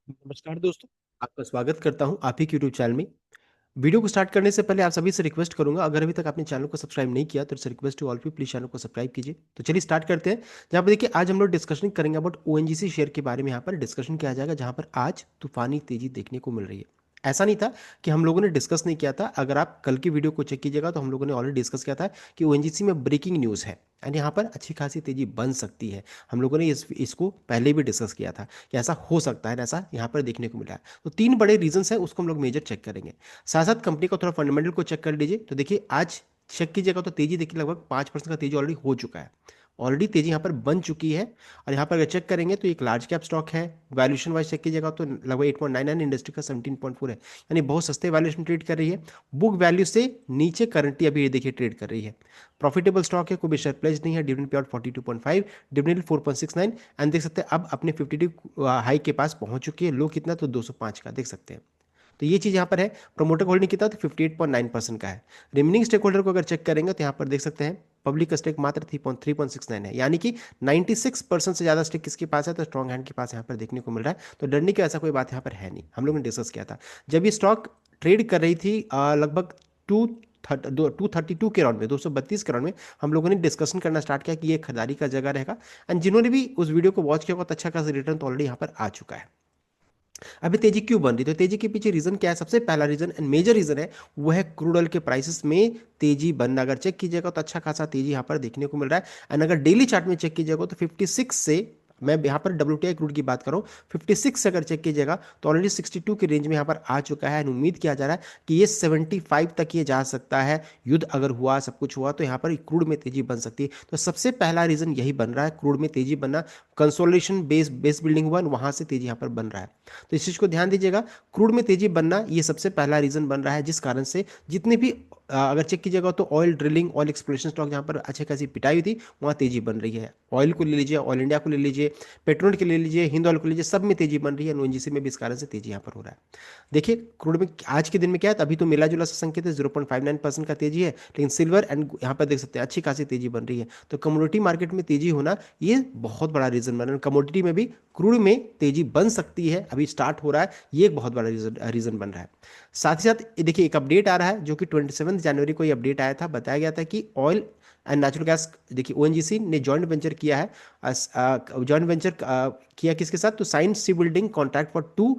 नमस्कार दोस्तों। आपका स्वागत करता हूं आप ही के यूट्यूब चैनल में। वीडियो को स्टार्ट करने से पहले आप सभी से रिक्वेस्ट करूंगा, अगर अभी तक आपने चैनल को सब्सक्राइब नहीं किया तो रिक्वेस्ट टू ऑल पी प्लीज चैनल को सब्सक्राइब कीजिए। तो चलिए स्टार्ट करते हैं। जहां पर देखिए आज हम लोग डिस्कशन करेंगे अबाउट ओएनजीसी शेयर के बारे में। यहाँ पर डिस्कशन किया जाएगा जहां पर आज तूफानी तेजी देखने को मिल रही है। ऐसा नहीं था कि हम लोगों ने डिस्कस नहीं किया था। अगर आप कल की वीडियो को चेक कीजिएगा तो हम लोगों ने ऑलरेडी डिस्कस किया था कि ओएनजीसी में ब्रेकिंग न्यूज़ है एंड यहाँ पर अच्छी खासी तेजी बन सकती है। हम लोगों ने इसको पहले भी डिस्कस किया था कि ऐसा हो सकता है, ऐसा यहाँ पर देखने को मिला है। तो तीन बड़े रीजंस हैं, उसको हम लोग मेजर चेक करेंगे। साथ साथ कंपनी को थोड़ा फंडामेंटल को चेक कर लीजिए। तो देखिए आज चेक कीजिएगा तो तेजी देखिए लगभग 5% का तेजी ऑलरेडी हो चुका है। ऑलरेडी तेजी यहाँ पर बन चुकी है। और यहाँ पर अगर चेक करेंगे तो एक लार्ज कैप स्टॉक है। वैल्यूएशन वाइज चेक कीजिएगा तो लगभग 8.99, इंडस्ट्री का 17.4 है, यानी बहुत सस्ते वैल्यूएशन ट्रेड कर रही है। बुक वैल्यू से नीचे करंटली अभी ये देखिए ट्रेड कर रही है। प्रॉफिटेबल स्टॉक है, कोई भी शेयर प्लेज नहीं है। Dividend pay out 42.5, dividend 4.69 and देख सकते हैं अब अपने 52 हाई के पास पहुंच चुकी है। लो कितना तो 205 का देख सकते हैं। तो ये चीज़ यहाँ पर है। प्रोमोटर होल्डिंग कितना तो 58.9% का है। रिमेनिंग स्टेक होल्डर को अगर चेक करेंगे तो यहाँ पर देख सकते हैं पब्लिक का स्टेक मात्र 3.69 है, यानी कि 96% से ज़्यादा स्टेक किसके पास है तो स्ट्रॉन्ग हैंड के पास यहाँ पर देखने को मिल रहा है। तो डरने की ऐसा कोई बात यहाँ पर है नहीं। हम लोगों ने डिस्कस किया था जब ये स्टॉक ट्रेड कर रही थी लगभग टू 232 के राउंड में, 232 के राउंड में हम लोगों ने डिस्कशन करना स्टार्ट किया कि ये खरीदारी का जगह रहेगा। एंड जिन्होंने भी उस वीडियो को वॉच किया बहुत अच्छा खासा रिटर्न तो ऑलरेडी यहाँ पर आ चुका है। अभी तेजी क्यों बन रही तो तेजी के पीछे रीजन क्या है? सबसे पहला रीजन एंड मेजर रीजन है वो है क्रूड ऑयल के प्राइसेस में तेजी बनना। अगर चेक कीजिएगा तो अच्छा खासा तेजी यहाँ पर देखने को मिल रहा है। एंड अगर डेली चार्ट में चेक कीजिएगा तो 56 से, मैं यहाँ पर WTI क्रूड की बात करूँ, 56 से अगर चेक कीजिएगा तो ऑलरेडी 62 की रेंज में यहाँ पर आ चुका है। उम्मीद किया जा रहा है कि ये 75 तक ये जा सकता है। युद्ध अगर हुआ, सब कुछ हुआ तो यहाँ पर क्रूड में तेजी बन सकती है। तो सबसे पहला रीजन यही बन रहा है, क्रूड में तेजी बनना। कंसोलिडेशन बेस बिल्डिंग हुआ, वहां से तेजी यहाँ पर बन रहा है। तो इस चीज को ध्यान दीजिएगा। क्रूड में तेजी बनना ये सबसे पहला रीजन बन रहा है, जिस कारण से जितने भी अगर चेक कीजिएगा तो oil drilling, oil exploration stock जहां पर अच्छे खासी पिटाई हुई थी वहां तेजी बन रही है। ऑयल को ले लीजिए, ऑयल इंडिया को ले लीजिए, पेट्रोल के ले लीजिए, हिंद ऑयल को लीजिए, सब में तेजी बन रही है। ओएनजीसी में भी इस कारण से तेजी यहाँ पर हो रहा है। देखिए क्रूड में आज के दिन में क्या है, अभी तो मिला जुला सा संकेत है, 0.59% का तेजी है। लेकिन सिल्वर एंड यहाँ पर देख सकते हैं अच्छी खासी तेजी बन रही है। तो कमोडिटी मार्केट में तेजी होना ये बहुत बड़ा रीजन बन रहा है। कमोडिटी में भी क्रूड में तेजी बन सकती है, अभी स्टार्ट हो रहा है, ये एक बहुत बड़ा रीजन बन रहा है। साथ ही साथ देखिए एक अपडेट आ रहा है जो कि 27 जनवरी को ये अपडेट आया था। बताया गया था कि ऑयल एंड नेचुरल गैस, देखिए ओएनजीसी ने जॉइंट वेंचर किया है। जॉइंट वेंचर किया किसके साथ तो sign sea building contract for 2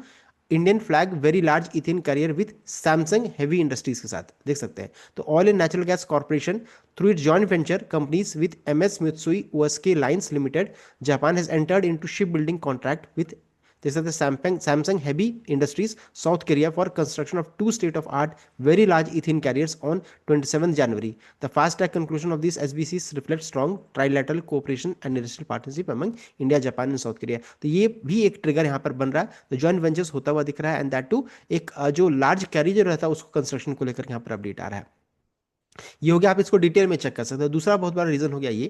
Indian flag very large ethane carrier with Samsung heavy industries के साथ देख सकते हैं। तो oil and natural gas corporation through it joint venture companies with MS Mitsui OSK Lines Limited, Japan has entered into shipbuilding contract with देख सकते हैं Samsung heavy industries south Korea for construction of 2 state of art very large ethane carriers on 27 January. The fast track conclusion of this SBCs reflect strong trilateral cooperation and industrial partnership among India, Japan and south Korea. तो ये भी एक trigger यहाँ पर बन रहा है। तो जॉइंट वेंचर्स होता हुआ दिख रहा है एंड दैट टू एक जो लार्ज कैरियर जो रहता है उसको कंस्ट्रक्शन को लेकर यहाँ पर अपडेट आ रहा है। ये हो गया, आप इसको डिटेल में चेक कर सकते हो। दूसरा बहुत बड़ा रीजन हो गया ये।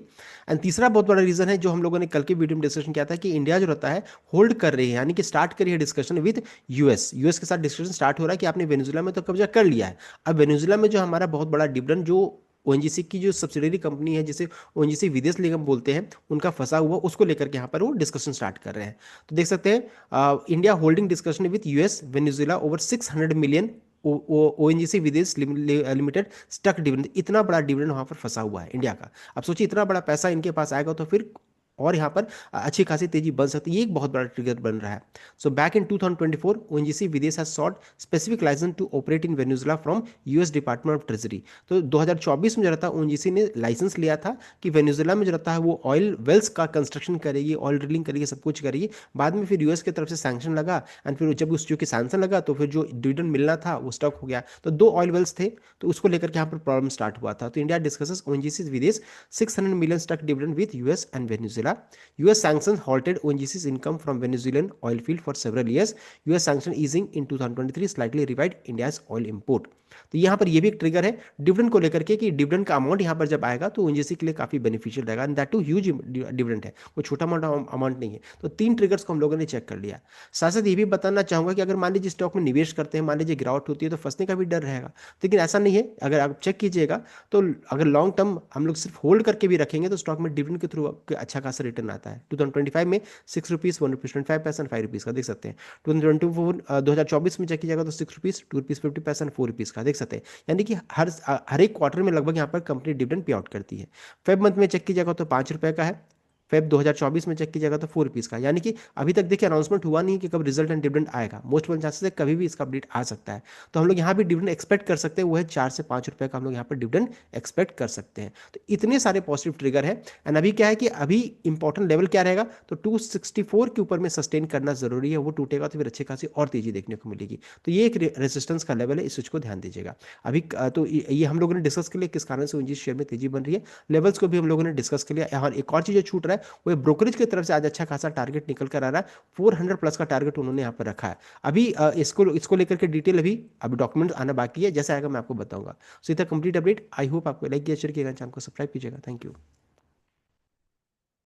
एंड तीसरा बहुत बड़ा रीजन है जो हम लोगों ने कल के वीडियो में डिस्कशन किया था कि इंडिया जो रहता है होल्ड कर रही है, यानी कि स्टार्ट करी है डिस्कशन विद यूएस के साथ डिस्कशन स्टार्ट हो रहा है कि आपने वेनेजुएला में तो कब्जा कर लिया है। अब वेनेजुएला में जो हमारा बहुत बड़ा डिविडेंड जो ओएनजीसी की जो सब्सिडरी कंपनी है जिसे ओएनजीसी विदेश निगम बोलते हैं उनका फंसा हुआ, उसको लेकर के यहाँ पर वो डिस्कशन स्टार्ट कर रहे हैं। तो देख सकते हैं India holding discussion with US Venezuela over 600 million ONGC विदेश लिमिटेड स्टक डिविडेंड। इतना बड़ा डिविडेंड वहां पर फंसा हुआ है इंडिया का। अब सोचिए इतना बड़ा पैसा इनके पास आएगा तो फिर और यहाँ पर अच्छी खासी तेजी बन सकती है। ये एक बहुत बड़ा ट्रिगर बन रहा है। So back in 2024 ONGC Videsh has sought specific licence to operate in Venezuela from US department of treasury. तो 2024 में जो रहता है ओएनजीसी ने लाइसेंस लिया था कि वेनेजुएला में जो रहता है वो ऑयल वेल्स का कंस्ट्रक्शन करेगी, ऑयल ड्रिलिंग करेगी, सब कुछ करेगी। बाद में फिर यूएस की तरफ से सैंक्शन लगा एंड फिर जब उस चूंकि सैंक्शन लगा तो फिर जो डिविडेंड मिलना था वो स्टॉक हो गया। तो 2 ऑयल वेल्स थे तो उसको लेकर के यहाँ पर प्रॉब्लम स्टार्ट हुआ था। तो India discusses ONGC Videsh 600 million stuck dividend with US and Venezuela. US sanctions halted ONGC's income from Venezuelan oil field for several years. US sanction easing in 2023 slightly revived India's oil import. तो यहाँ पर ये भी एक trigger है dividend को लेकर के कि डिविडेंड का अमाउंट यहाँ पर जब आएगा तो ओएनजीसी के लिए काफी बेनिफिशियल रहेगा and that too huge dividend है, कोई छोटा मोटा अमाउंट नहीं है। तो 3 ट्रिगर्स को हम लोगों ने चेक कर लिया। साथ साथ ये भी बताना चाहूंगा कि अगर मान लीजिए स्टॉक में निवेश करते हैं, मान लीजिए गिरावट होती है तो फंसने का भी डर रहेगा। लेकिन ऐसा नहीं है, अगर आप चेक कीजिएगा तो अगर लॉन्ग टर्म हम लोग सिर्फ होल्ड करके भी रखेंगे तो स्टॉक में डिविडेंड के थ्रू अच्छा खासा रिटर्न आता है। 2025 में 6 रुपीज़, 1 रुपीज़ 25 पैसा, 5 रुपीज़ का देख सकते हैं। 2024 में चेक कीजिएगा तो 6 रुपीज़, 2 रुपीज़ 50 पैसा, 4 रुपीज़ का देख सकते हैं। यानी कि हर एक क्वार्टर में लगभग यहाँ पर कंपनी डिविडेंड पे आउट करती है। फेब मंथ में चेक कीजिएगा तो 5 रुपये का है। फेब 2024 में चेक कीजिएगा तो 4 रुपीज़ का, यानी कि अभी तक देखिए अनाउंसमेंट हुआ नहीं है कि कब रिजल्ट एंड डिविडेंड आएगा। मोस्ट वन चांसेस है कभी भी इसका अपडेट आ सकता है। तो हम लोग यहाँ भी डिविडेंड एक्सपेक्ट कर सकते हैं, वो है 4 से 5 रुपये का हम लोग यहाँ पर डिविडेंड एक्सपेक्ट कर सकते हैं। तो इतने सारे पॉजिटिव ट्रिगर है। एंड अभी क्या है कि अभी इंपॉर्टेंट लेवल क्या रहेगा, तो 264 के ऊपर में सस्टेन करना जरूरी है। वो टूटेगा तो फिर अच्छी खासी और तेजी देखने को मिलेगी। तो ये एक रेजिस्टेंस का लेवल है, इस चीज को ध्यान दीजिएगा। अभी तो ये हम लोगों ने डिस्कस कर लिया किस कारण से उनकी शेयर में तेजी बन रही है। लेवल्स को भी हम लोगों ने डिस्कस कर लिया। यहाँ एक और चीज जो छूट रहा है वो ब्रोकरेज की तरफ से आज अच्छा खासा टारगेट निकल कर आ रहा है। 400 प्लस का टारगेट उन्होंने यहाँ पर रखा है। अभी इसको लेकर के डिटेल अभी डॉक्यूमेंट आना बाकी है, जैसे आएगा मैं आपको बताऊंगा। सो इतना कंप्लीट अपडेट। आई होप आपको लाइक किया, शेयर किएगा, चैनल को सब्सक्राइब कीजिएगा। Thank you.